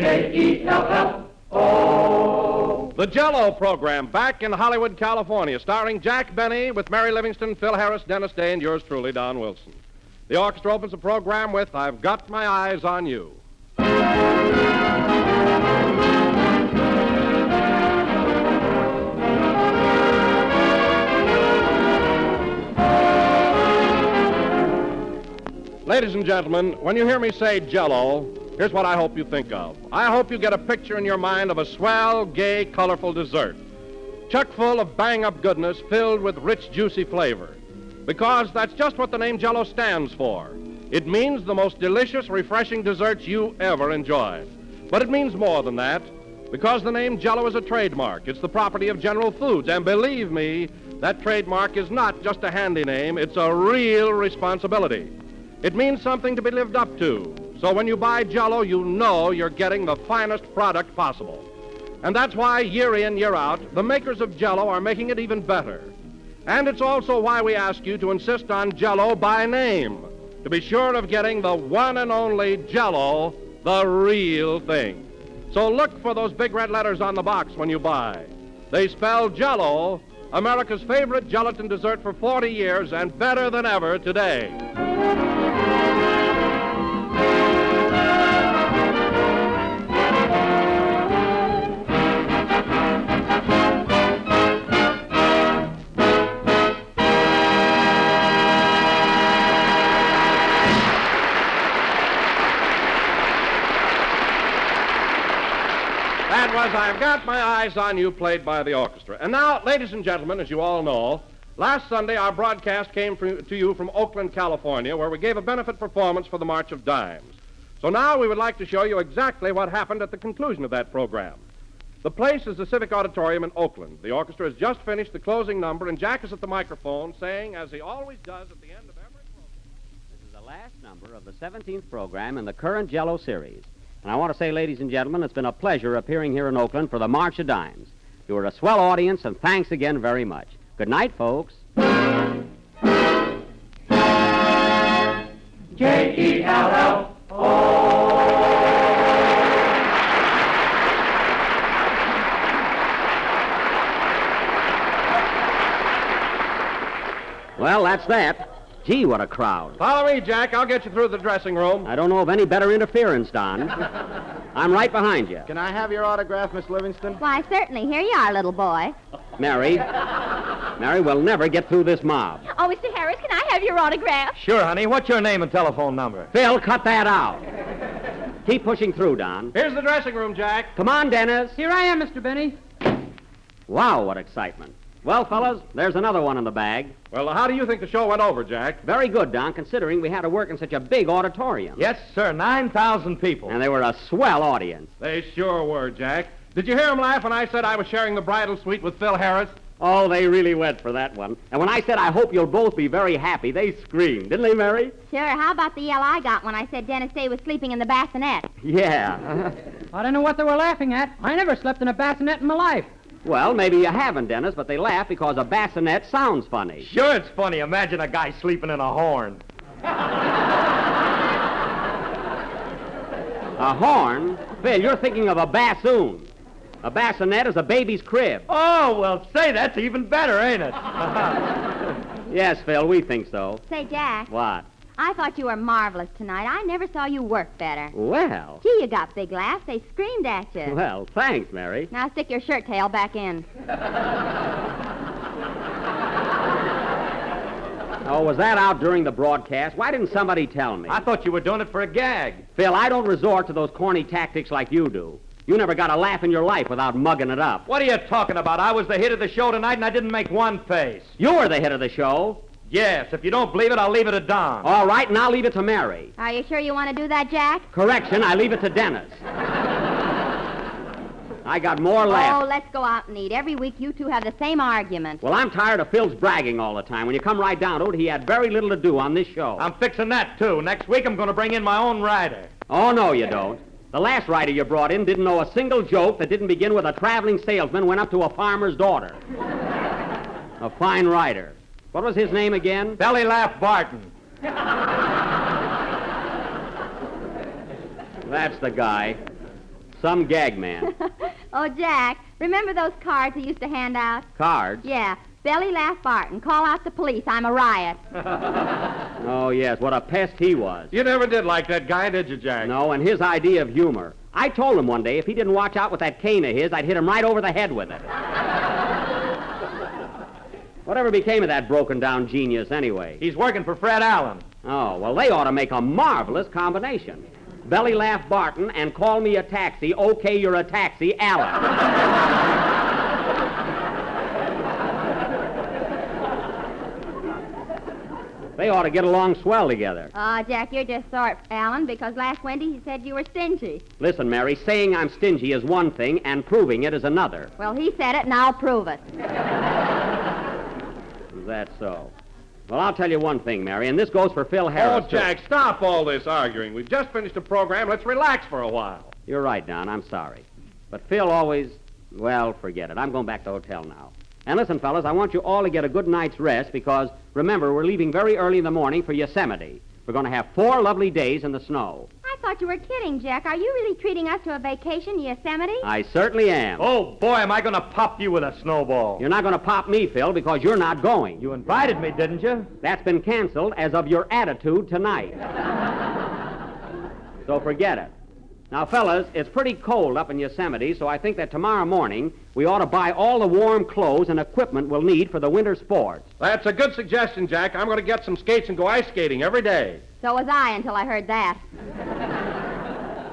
Jell-O. The Jell-O program, back in Hollywood, California, starring Jack Benny with Mary Livingston, Phil Harris, Dennis Day, and yours truly, Don Wilson. The orchestra opens the program with I've Got My Eyes on You. Ladies and gentlemen, when you hear me say Jell-O, here's what I hope you think of. I hope you get a picture in your mind of a swell, gay, colorful dessert, chock full of bang-up goodness filled with rich, juicy flavor. Because that's just what the name Jell-O stands for. It means the most delicious, refreshing desserts you ever enjoyed. But it means more than that, because the name Jell-O is a trademark. It's the property of General Foods, and believe me, that trademark is not just a handy name, it's a real responsibility. It means something to be lived up to. So when you buy Jell-O, you know you're getting the finest product possible. And that's why, year in, year out, the makers of Jell-O are making it even better. And it's also why we ask you to insist on Jell-O by name, to be sure of getting the one and only Jell-O, the real thing. So look for those big red letters on the box when you buy. They spell Jell-O, America's favorite gelatin dessert for 40 years and better than ever today. That was I've Got My Eyes on You, played by the orchestra. And now, ladies and gentlemen, as you all know, last Sunday our broadcast came to you from Oakland, California, where we gave a benefit performance for the March of Dimes. So now we would like to show you exactly what happened at the conclusion of that program. The place is the Civic Auditorium in Oakland. The orchestra has just finished the closing number, and Jack is at the microphone saying, as he always does at the end of every program. This is the last number of the 17th program in the current Jell-O series. And I want to say, ladies and gentlemen, it's been a pleasure appearing here in Oakland for the March of Dimes. You were a swell audience, and thanks again very much. Good night, folks. Jell-O. Well, that's that. Gee, what a crowd. Follow me, Jack. I'll get you through the dressing room. I don't know of any better interference, Don. I'm right behind you. Can I have your autograph, Miss Livingston? Why, certainly. Here you are, little boy. Mary, we'll never get through this mob. Oh, Mr. Harris, can I have your autograph? Sure, honey. What's your name and telephone number? Phil, cut that out. Keep pushing through, Don. Here's the dressing room, Jack. Come on, Dennis. Here I am, Mr. Benny. Wow, what excitement. Well, fellas, there's another one in the bag. Well, how do you think the show went over, Jack? Very good, Don, considering we had to work in such a big auditorium. Yes, sir. 9,000 people. And they were a swell audience. They sure were, Jack. Did you hear him laugh when I said I was sharing the bridal suite with Phil Harris? Oh, they really went for that one. And when I said I hope you'll both be very happy, they screamed, didn't they, Mary? Sure. How about the yell I got when I said Dennis Day was sleeping in the bassinet? Yeah. I don't know what they were laughing at. I never slept in a bassinet in my life. Well, maybe you haven't, Dennis, but they laugh because a bassinet sounds funny. Sure, it's funny. Imagine a guy sleeping in a horn. A horn? Phil, you're thinking of a bassoon. A bassinet is a baby's crib. Oh, well, say, that's even better, ain't it? Yes, Phil, we think so. Say, Jack, What? I thought you were marvelous tonight. I never saw you work better. Well. Gee, you got big laughs. They screamed at you. Well, thanks, Mary. Now stick your shirt tail back in. Oh, was that out during the broadcast? Why didn't somebody tell me? I thought you were doing it for a gag. Phil, I don't resort to those corny tactics like you do. You never got a laugh in your life without mugging it up. What are you talking about? I was the hit of the show tonight, and I didn't make one face. You were the hit of the show. Yes, if you don't believe it, I'll leave it to Don. All right, and I'll leave it to Mary. Are you sure you want to do that, Jack? Correction, I leave it to Dennis. I got more Oh, left. let's go out and eat. Every week you two have the same argument. Well, I'm tired of Phil's bragging all the time. When you come right down to it, he had very little to do on this show. I'm fixing that, too. Next week, I'm going to bring in my own rider. Oh, no, you don't. The last writer you brought in didn't know a single joke that didn't begin with a traveling salesman went up to a farmer's daughter. A fine writer. What was his name again? Belly Laugh Barton. That's the guy. Some gag man. Oh, Jack, remember those cards he used to hand out? Cards? Yeah. Belly Laugh Barton. Call out the police. I'm a riot. Oh, yes, what a pest he was. You never did like that guy, did you, Jack? No, and his idea of humor. I told him one day if he didn't watch out with that cane of his, I'd hit him right over the head with it. Whatever became of that broken-down genius, anyway? He's working for Fred Allen. Oh, well, they ought to make a marvelous combination. Belly Laugh Barton and Call Me a Taxi, okay, you're a taxi, Allen. They ought to get along swell together. Jack, you're just sore at Alan because last Wednesday he said you were stingy. Listen, Mary, saying I'm stingy is one thing and proving it is another. Well, he said it, and I'll prove it. Is that so? Well, I'll tell you one thing, Mary, and this goes for Phil Harris, Oh, Jack, stop all this arguing. We've just finished the program. Let's relax for a while. You're right, Don. I'm sorry. But Phil always... Well, forget it. I'm going back to the hotel now. And listen, fellas, I want you all to get a good night's rest because, remember, we're leaving very early in the morning for Yosemite. We're going to have 4 lovely days in the snow. I thought you were kidding, Jack. Are you really treating us to a vacation in Yosemite? I certainly am. Oh, boy, am I going to pop you with a snowball. You're not going to pop me, Phil, because you're not going. You invited me, didn't you? That's been canceled as of your attitude tonight. So forget it. Now, fellas, it's pretty cold up in Yosemite, so I think that tomorrow morning we ought to buy all the warm clothes and equipment we'll need for the winter sports. That's a good suggestion, Jack. I'm going to get some skates and go ice skating every day. So was I until I heard that.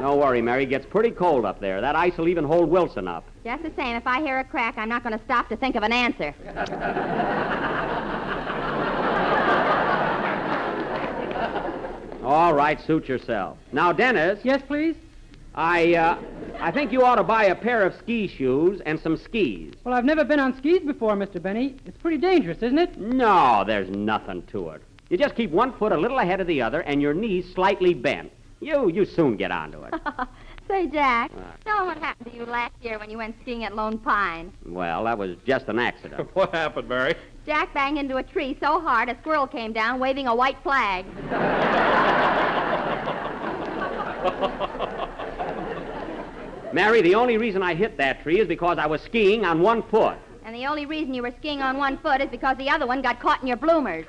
Don't worry, Mary. It gets pretty cold up there. That ice will even hold Wilson up. Just the same, if I hear a crack, I'm not going to stop to think of an answer. All right, suit yourself. Now, Dennis. Yes, please? I think you ought to buy a pair of ski shoes and some skis. Well, I've never been on skis before, Mr. Benny. It's pretty dangerous, isn't it? No, there's nothing to it. You just keep one foot a little ahead of the other and your knees slightly bent. You soon get onto it. Say, Jack, tell 'em what happened to you last year when you went skiing at Lone Pine. Well, that was just an accident. What happened, Mary? Jack banged into a tree so hard a squirrel came down waving a white flag. Mary, the only reason I hit that tree is because I was skiing on one foot. And the only reason you were skiing on one foot is because the other one got caught in your bloomers.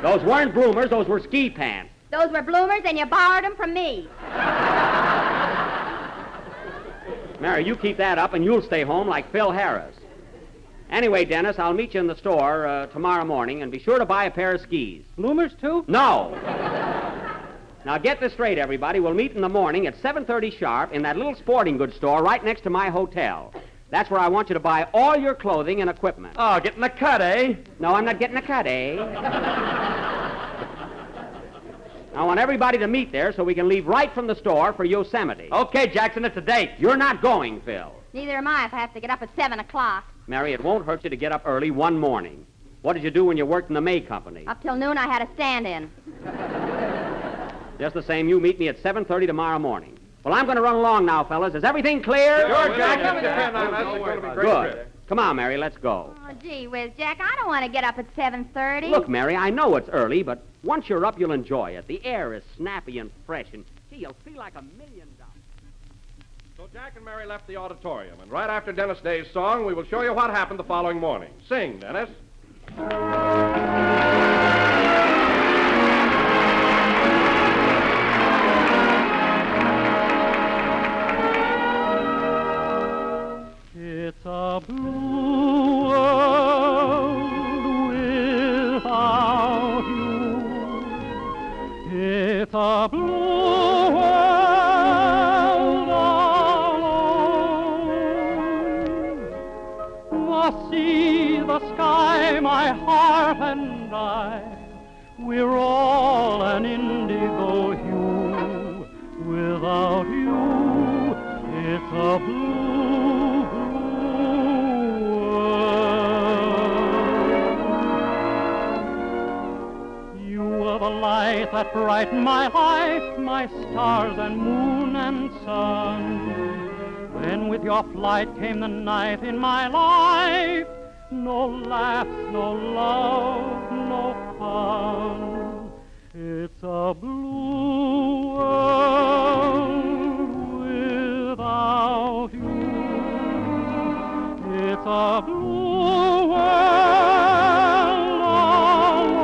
Those weren't bloomers, those were ski pants. Those were bloomers, and you borrowed them from me. Mary, you keep that up and you'll stay home like Phil Harris. Anyway, Dennis, I'll meet you in the store tomorrow morning, and be sure to buy a pair of skis. Bloomers, too? No. Now, get this straight, everybody. We'll meet in the morning at 7:30 sharp in that little sporting goods store right next to my hotel. That's where I want you to buy all your clothing and equipment. Oh, getting a cut, eh? No, I'm not getting a cut, eh? I want everybody to meet there so we can leave right from the store for Yosemite. Okay, Jackson, it's a date. You're not going, Phil. Neither am I if I have to get up at 7 o'clock. Mary, it won't hurt you to get up early one morning. What did you do when you worked in the May Company? Up till noon, I had a stand-in. Just the same, you meet me at 7:30 tomorrow morning. Well, I'm going to run along now, fellas. Is everything clear? Sure, Jack. You can depend on us. It's going to be a great Good. trip. Come on, Mary, let's go. Oh, gee whiz, Jack, I don't want to get up at 7:30. Look, Mary, I know it's early, but once you're up, you'll enjoy it. The air is snappy and fresh, and, gee, you'll feel like $1 million. So Jack and Mary left the auditorium, and right after Dennis Day's song, we will show you what happened the following morning. Sing, Dennis. It's a blue world without you. It's a blue world alone. The sea, the sky, my heart and I, we're all an indigo hue. Without you, it's a blue, blue world. You were the light that brightened my life, my stars and moon and sun. Then with your flight came the night in my life. No laughs, no love, no fun. It's a blue world a blue world alone.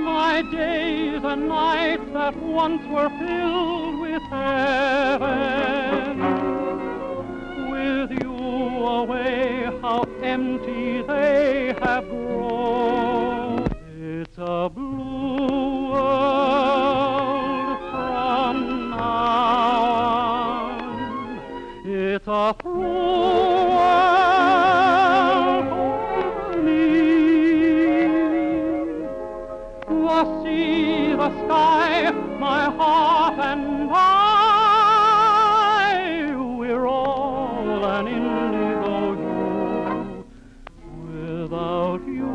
My days and nights that once were filled with heaven, with you away, how empty they have grown. It's a blue world from now on. It's a through world for me. The sea, the sky, my heart and I, we're all an indigo hue. Without you,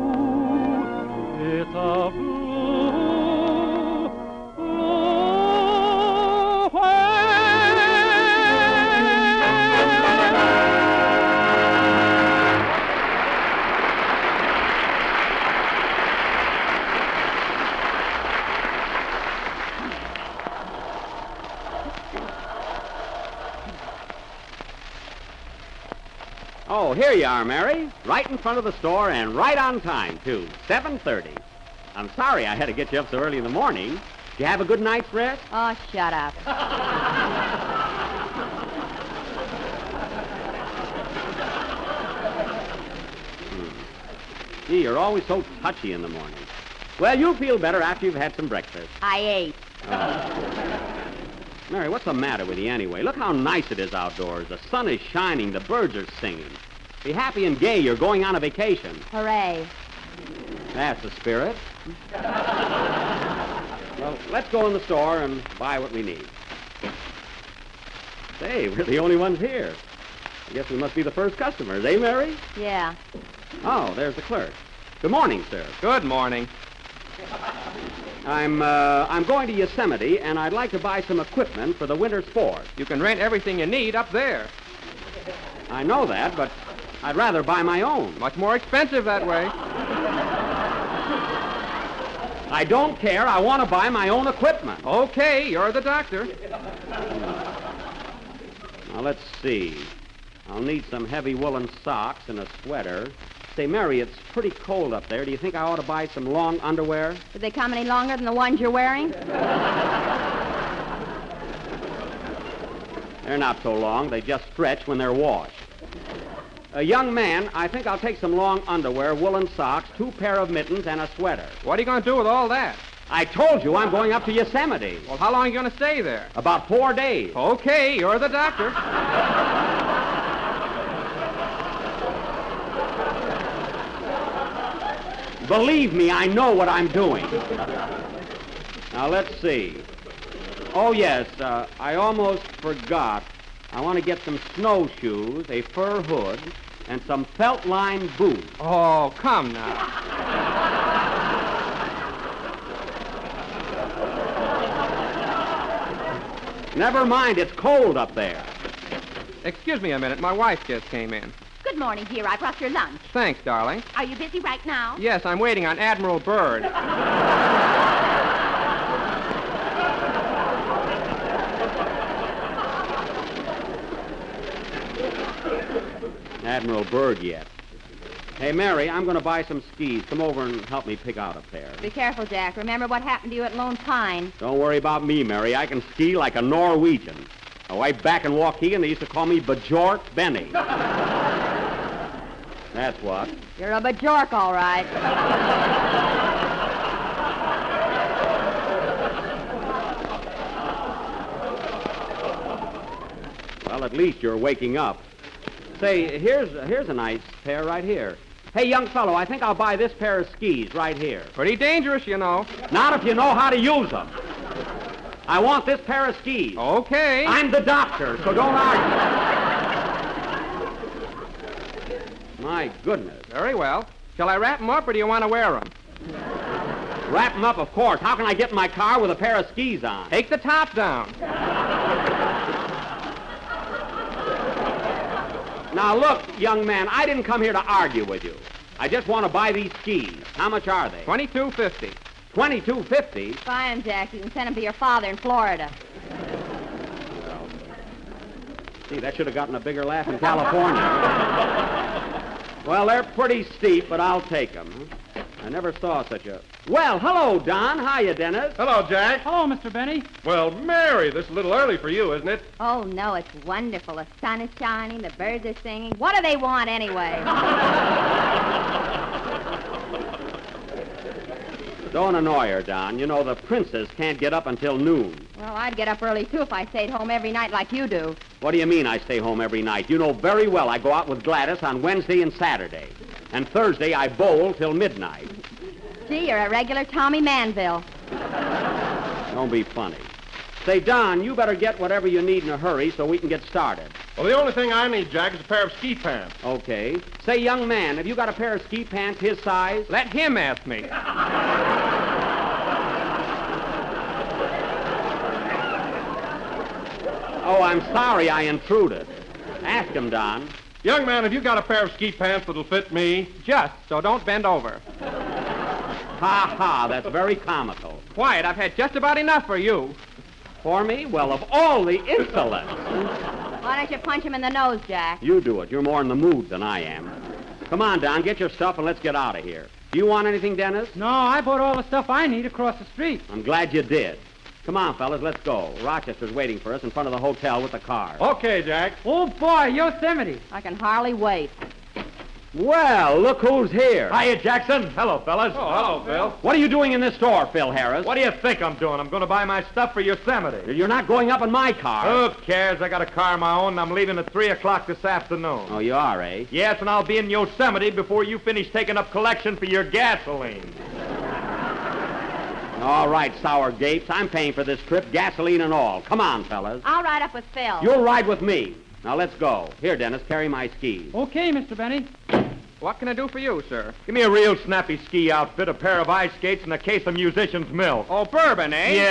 it's a blue, blue Oh, here you are, Mary. Right in front of the store and right on time, too. 7:30. I'm sorry I had to get you up so early in the morning. Did you have a good night's rest? Oh, shut up. Gee, you're always so touchy in the morning. Well, you'll feel better after you've had some breakfast. I ate. Mary, what's the matter with you anyway? Look how nice it is outdoors. The sun is shining. The birds are singing. Be happy and gay. You're going on a vacation. Hooray. That's the spirit. Well, let's go in the store and buy what we need. Say, we're the only ones here. I guess we must be the first customers, eh, Mary? Yeah. Oh, there's the clerk. Good morning, sir. Good morning. I'm going to Yosemite, and I'd like to buy some equipment for the winter sport. You can rent everything you need up there. I know that, but I'd rather buy my own. Much more expensive that way. I don't care. I want to buy my own equipment. Okay, you're the doctor. Now, let's see. I'll need some heavy woolen socks and a sweater. Say, Mary, it's pretty cold up there. Do you think I ought to buy some long underwear? Did they come any longer than the ones you're wearing? They're not so long. They just stretch when they're washed. Young man, I think I'll take some long underwear, woolen socks, 2 pair of mittens, and a sweater. What are you going to do with all that? I told you I'm going up to Yosemite. Well, how long are you going to stay there? About 4 days. Okay, you're the doctor. Believe me, I know what I'm doing. Now, let's see. Oh, yes, I almost forgot. I want to get some snowshoes, a fur hood, and some felt-lined boots. Oh, come now. Never mind, it's cold up there. Excuse me a minute. My wife just came in. Good morning, dear. I brought your lunch. Thanks, darling. Are you busy right now? Yes, I'm waiting on Admiral Byrd. Admiral Byrd yet. Hey, Mary, I'm going to buy some skis. Come over and help me pick out a pair. Be careful, Jack. Remember what happened to you at Lone Pine. Don't worry about me, Mary. I can ski like a Norwegian. Away back in Waukegan, they used to call me Bajork Benny. That's what. You're a bajork, all right. Well, at least you're waking up. Say, here's a nice pair right here. Hey, young fellow, I think I'll buy this pair of skis right here. Pretty dangerous, you know. Not if you know how to use them. I want this pair of skis. Okay. I'm the doctor, so don't argue. My goodness. Very well. Shall I wrap them up, or do you want to wear them? Wrap them up, of course. How can I get in my car with a pair of skis on? Take the top down. Now, look, young man, I didn't come here to argue with you. I just want to buy these skis. How much are they? $22.50. $22.50? Buy 'em, Jack. You can send 'em to your father in Florida. Gee, that should have gotten a bigger laugh in California. Well, they're pretty steep, but I'll take them. I never saw such a... Well, hello, Don. Hiya, Dennis. Hello, Jack. Hello, Mr. Benny. Well, Mary, this is a little early for you, isn't it? Oh, no, it's wonderful. The sun is shining, the birds are singing. What do they want anyway? Don't annoy her, Don. You know, the princess can't get up until noon. Well, I'd get up early, too, if I stayed home every night like you do. What do you mean I stay home every night? You know very well I go out with Gladys on Wednesday and Saturday. And Thursday I bowl till midnight. Gee, you're a regular Tommy Manville. Don't be funny. Say, Don, you better get whatever you need in a hurry so we can get started. Well, the only thing I need, Jack, is a pair of ski pants. Okay. Say, young man, have you got a pair of ski pants his size? Let him ask me. Oh, I'm sorry I intruded. Ask him, Don. Young man, have you got a pair of ski pants that'll fit me? Just, so don't bend over. Ha ha, that's very comical. Quiet, I've had just about enough for you. For me? Well, of all the insolence. Why don't you punch him in the nose, Jack? You do it. You're more in the mood than I am. Come on, Don, get your stuff and let's get out of here. Do you want anything, Dennis? No, I bought all the stuff I need across the street. I'm glad you did. Come on, fellas, let's go. Rochester's waiting for us in front of the hotel with the car. Okay, Jack. Oh, boy, Yosemite. I can hardly wait. Well, look who's here. Hiya, Jackson. Hello, fellas. Oh, hello, Phil. What are you doing in this store, Phil Harris? What do you think I'm doing? I'm going to buy my stuff for Yosemite. You're not going up in my car. Who cares? I got a car of my own, and I'm leaving at 3 o'clock this afternoon. Oh, you are, eh? Yes, and I'll be in Yosemite before you finish taking up collection for your gasoline. All right, sour gapes. I'm paying for this trip, gasoline and all. Come on, fellas. I'll ride up with Phil. You'll ride with me. Now, let's go. Here, Dennis, carry my skis. Okay, Mr. Benny. What can I do for you, sir? Give me a real snappy ski outfit, a pair of ice skates, and a case of musician's milk. Oh, bourbon, eh?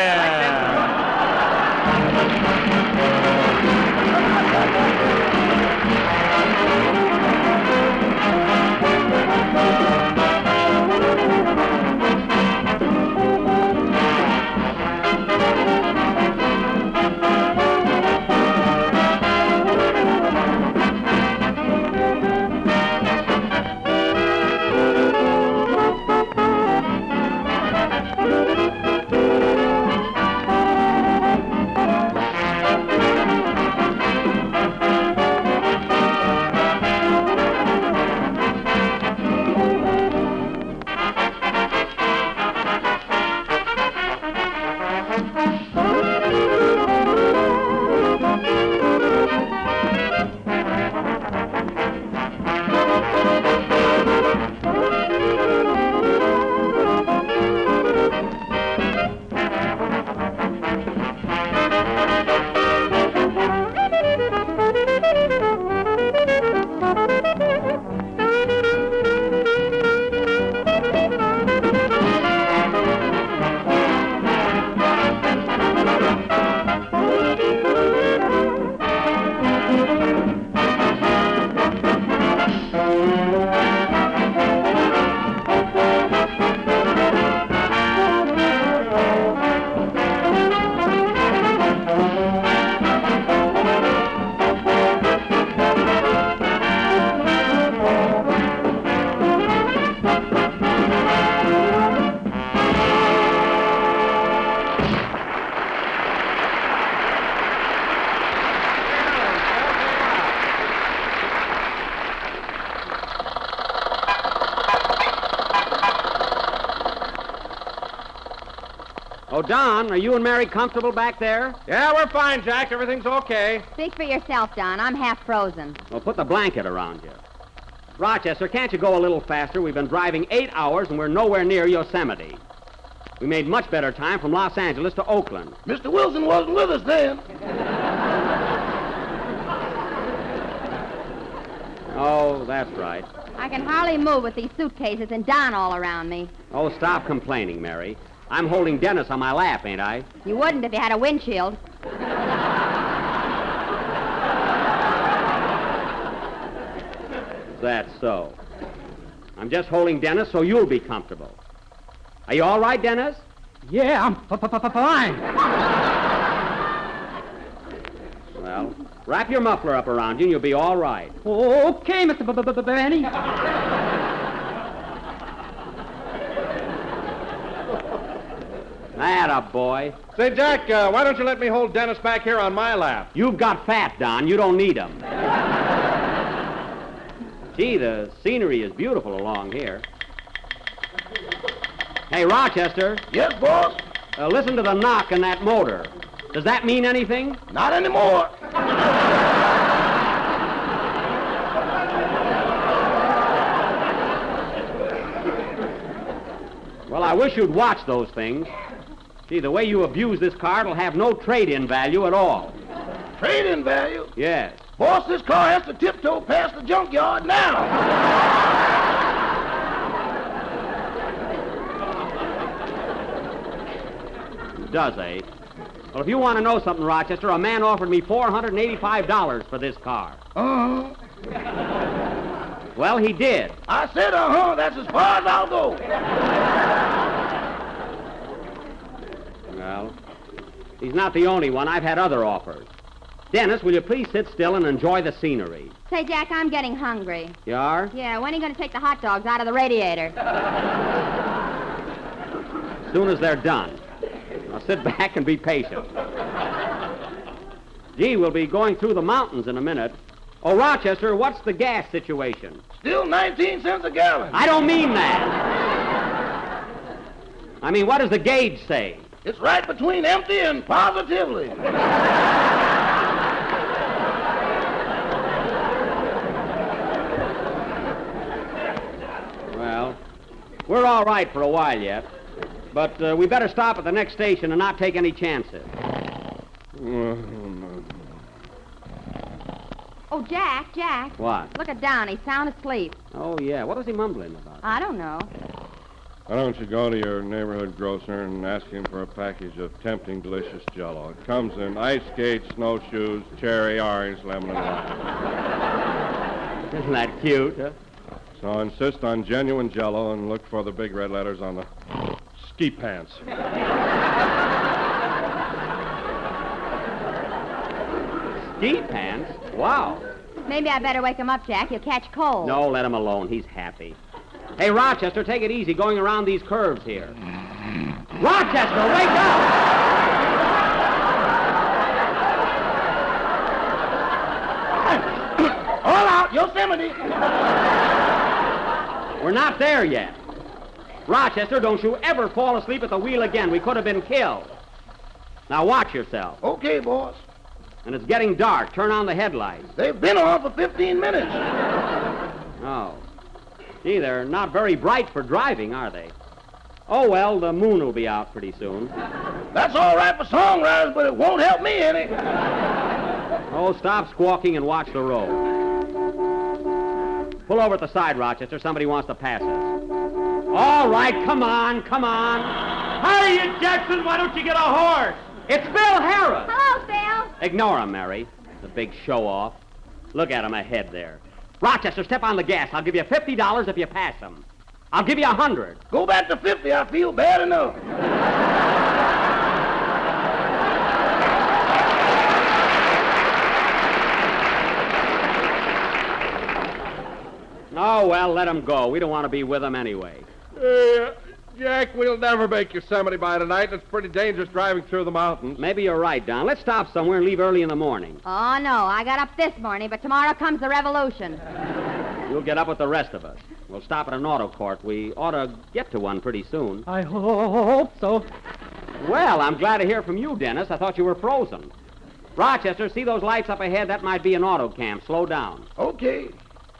Oh, Don, are you and Mary comfortable back there? Yeah, we're fine, Jack. Everything's okay. Speak for yourself, Don. I'm half frozen. Well, put the blanket around you. Rochester, can't you go a little faster? We've been driving 8 hours and we're nowhere near Yosemite. We made much better time from Los Angeles to Oakland. Mr. Wilson wasn't with us then. Oh, that's right. I can hardly move with these suitcases and Don all around me. Oh, stop complaining, Mary. I'm holding Dennis on my lap, ain't I? You wouldn't if you had a windshield. That's so. I'm just holding Dennis so you'll be comfortable. Are you all right, Dennis? Yeah, I'm fine. Well, Wrap your muffler up around you and you'll be all right. Okay, Mr. Benny. Atta boy. Say, Jack, why don't you let me hold Dennis back here on my lap? You've got fat, Don. You don't need 'em. Gee, the scenery is beautiful along here. Hey, Rochester, Yes, boss? listen to the knock in that motor. Does that mean anything? Not anymore. Well, I wish you'd watch those things. Gee, the way you abuse this car, it'll have no trade-in value at all. Trade-in value? Yes. Boss, this car has to tiptoe past the junkyard now. Does, eh? Well, if you want to know something, Rochester, a man offered me $485 for this car. Uh-huh. Well, he did. I said uh-huh. That's as far as I'll go. Well, he's not the only one. I've had other offers. Dennis, will you please sit still and enjoy the scenery? Say, Jack, I'm getting hungry. You are? Yeah, when are you going to take the hot dogs out of the radiator? As soon as they're done. Now sit back and be patient. Gee, we'll be going through the mountains in a minute. Oh, Rochester, what's the gas situation? Still 19 cents a gallon. I don't mean that. I mean, what does the gauge say? It's right between empty and positively. Well, we're all right for a while yet. But we better stop at the next station and not take any chances. Oh, Jack. What? Look at Don. He's sound asleep. Oh, yeah. What was he mumbling about? I don't know. Why don't you go to your neighborhood grocer and ask him for a package of tempting, delicious Jell-O? It comes in ice skates, snowshoes, cherry, orange, lemon, and lime. Isn't that cute, huh? So insist on genuine Jell-O and look for the big red letters on the ski pants. Ski pants? Wow. Maybe I better wake him up, Jack. He'll catch cold. No, let him alone. He's happy. Hey, Rochester, take it easy going around these curves here. Rochester, wake up! All out, Yosemite. We're not there yet. Rochester, don't you ever fall asleep at the wheel again. We could have been killed. Now watch yourself. Okay, boss. And it's getting dark. Turn on the headlights. They've been on for 15 minutes. Oh. Gee, they're not very bright for driving, are they? Oh, well, the moon will be out pretty soon. That's all right for songwriters, but it won't help me any. Oh, stop squawking and watch the road. Pull over at the side, Rochester. Somebody wants to pass us. All right, come on. Hurry, you Jackson. Why don't you get a horse? It's Bill Harris. Hello, Phil. Ignore him, Mary. The big show-off. Look at him ahead there. Rochester, step on the gas. I'll give you $50 if you pass him. I'll give you $100. Go back to 50. I feel bad enough. Oh, well, let him go. We don't want to be with him anyway. Jack, we'll never make Yosemite by tonight. It's pretty dangerous driving through the mountains. Maybe you're right, Don. Let's stop somewhere and leave early in the morning. Oh, no. I got up this morning, but tomorrow comes the revolution. You'll get up with the rest of us. We'll stop at an auto court. We ought to get to one pretty soon. I hope so. Well, I'm glad to hear from you, Dennis. I thought you were frozen. Rochester, see those lights up ahead? That might be an auto camp. Slow down. Okay.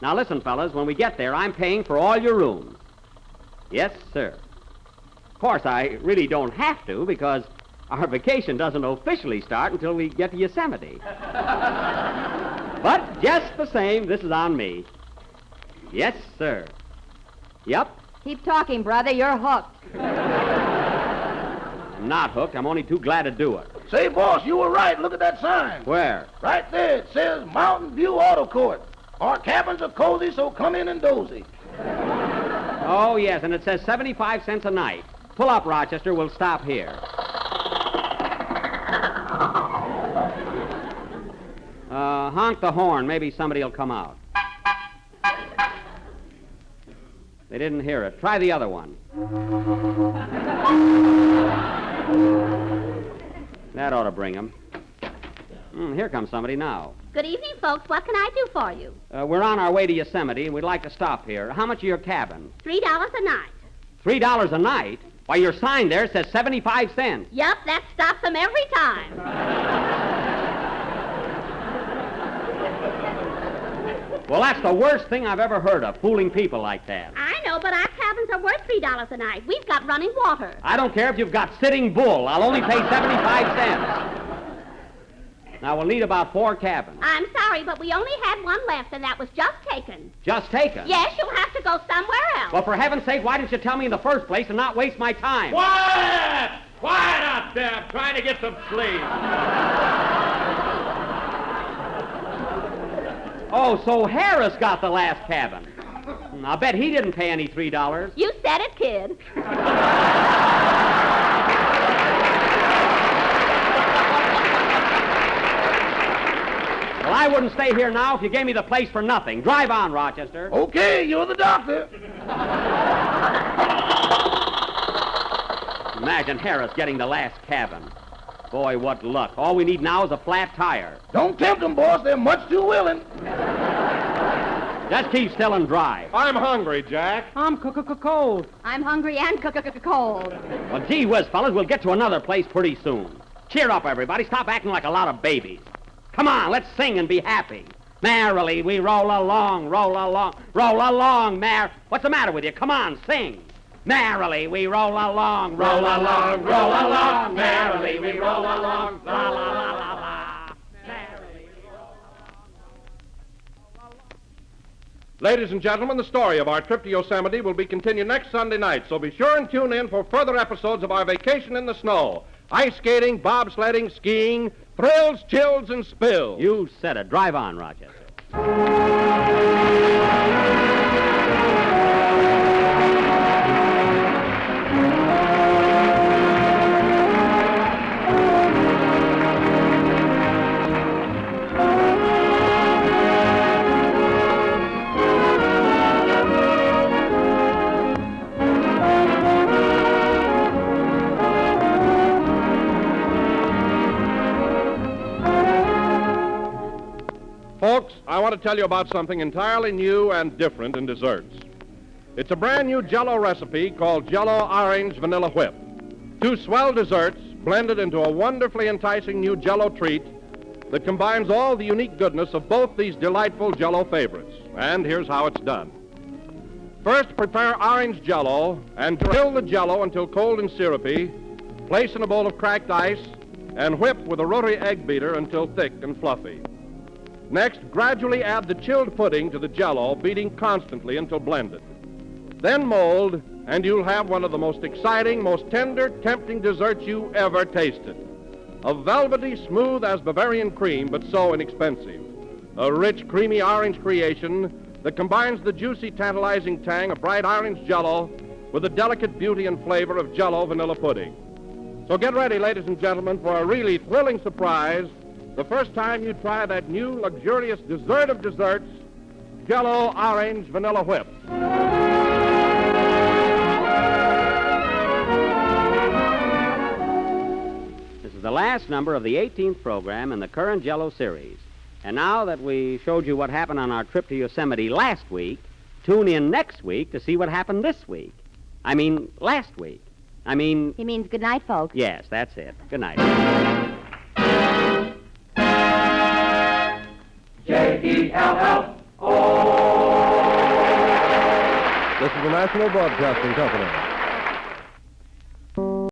Now, listen, fellas. When we get there, I'm paying for all your rooms. Yes, sir. Of course, I really don't have to because our vacation doesn't officially start until we get to Yosemite. But just the same, this is on me. Yes, sir. Yep. Keep talking, brother. You're hooked. I'm not hooked. I'm only too glad to do it. Say, boss, you were right. Look at that sign. Where? Right there. It says Mountain View Auto Court. Our cabins are cozy, so come in and dozy. Oh, yes, and it says 75 cents a night. Pull up, Rochester. We'll stop here. honk the horn. Maybe somebody will come out. They didn't hear it. Try the other one. That ought to bring them. Here comes somebody now. Good evening, folks. What can I do for you? We're on our way to Yosemite, and we'd like to stop here. How much is your cabin? $3 a night. $3 a night? Why, your sign there says 75 cents. Yup, that stops them every time. Well, that's the worst thing I've ever heard of, fooling people like that. I know, but our cabins are worth $3 a night. We've got running water. I don't care if you've got Sitting Bull. I'll only pay 75 cents. Now, we'll need about 4 cabins. I'm sorry, but we only had one left, and that was just taken. Just taken? Yes, you'll have to go somewhere else. Well, for heaven's sake, why didn't you tell me in the first place and not waste my time? Quiet! Quiet out there. I'm trying to get some sleep. Oh, so Harris got the last cabin. I'll bet he didn't pay any $3. You said it, kid. Well, I wouldn't stay here now if you gave me the place for nothing. Drive on, Rochester. Okay, you're the doctor. Imagine Harris getting the last cabin. Boy, what luck. All we need now is a flat tire. Don't tempt them, boss. They're much too willing. Just keep still and drive. I'm hungry, Jack. I'm cold. I'm hungry and cold. Well, gee whiz, fellas, we'll get to another place pretty soon. Cheer up, everybody. Stop acting like a lot of babies. Come on, let's sing and be happy. Merrily we roll along, Mar. What's the matter with you? Come on, sing. Merrily we roll along, merrily we roll along, la la la la la. Merrily we roll along. Ladies and gentlemen, the story of our trip to Yosemite will be continued next Sunday night, so be sure and tune in for further episodes of our vacation in the snow. Ice skating, bobsledding, skiing, thrills, chills, and spills. You said it. Drive on, Rochester. Folks, I want to tell you about something entirely new and different in desserts. It's a brand new Jell-O recipe called Jell-O Orange Vanilla Whip. 2 swell desserts blended into a wonderfully enticing new Jell-O treat that combines all the unique goodness of both these delightful Jell-O favorites. And here's how it's done. First, prepare orange Jell-O and drill the Jell-O until cold and syrupy. Place in a bowl of cracked ice and whip with a rotary egg beater until thick and fluffy. Next, gradually add the chilled pudding to the Jell-O, beating constantly until blended. Then mold, and you'll have one of the most exciting, most tender, tempting desserts you ever tasted. A velvety, smooth as Bavarian cream, but so inexpensive. A rich, creamy orange creation that combines the juicy, tantalizing tang of bright orange Jell-O with the delicate beauty and flavor of Jell-O vanilla pudding. So get ready, ladies and gentlemen, for a really thrilling surprise the first time you try that new, luxurious dessert of desserts, Jell-O Orange Vanilla Whip. This is the last number of the 18th program in the current Jell-O series. And now that we showed you what happened on our trip to Yosemite last week, tune in next week to see what happened this week. I mean, last week. He means good night, folks. Yes, that's it. Good night. This is the National Broadcasting Company.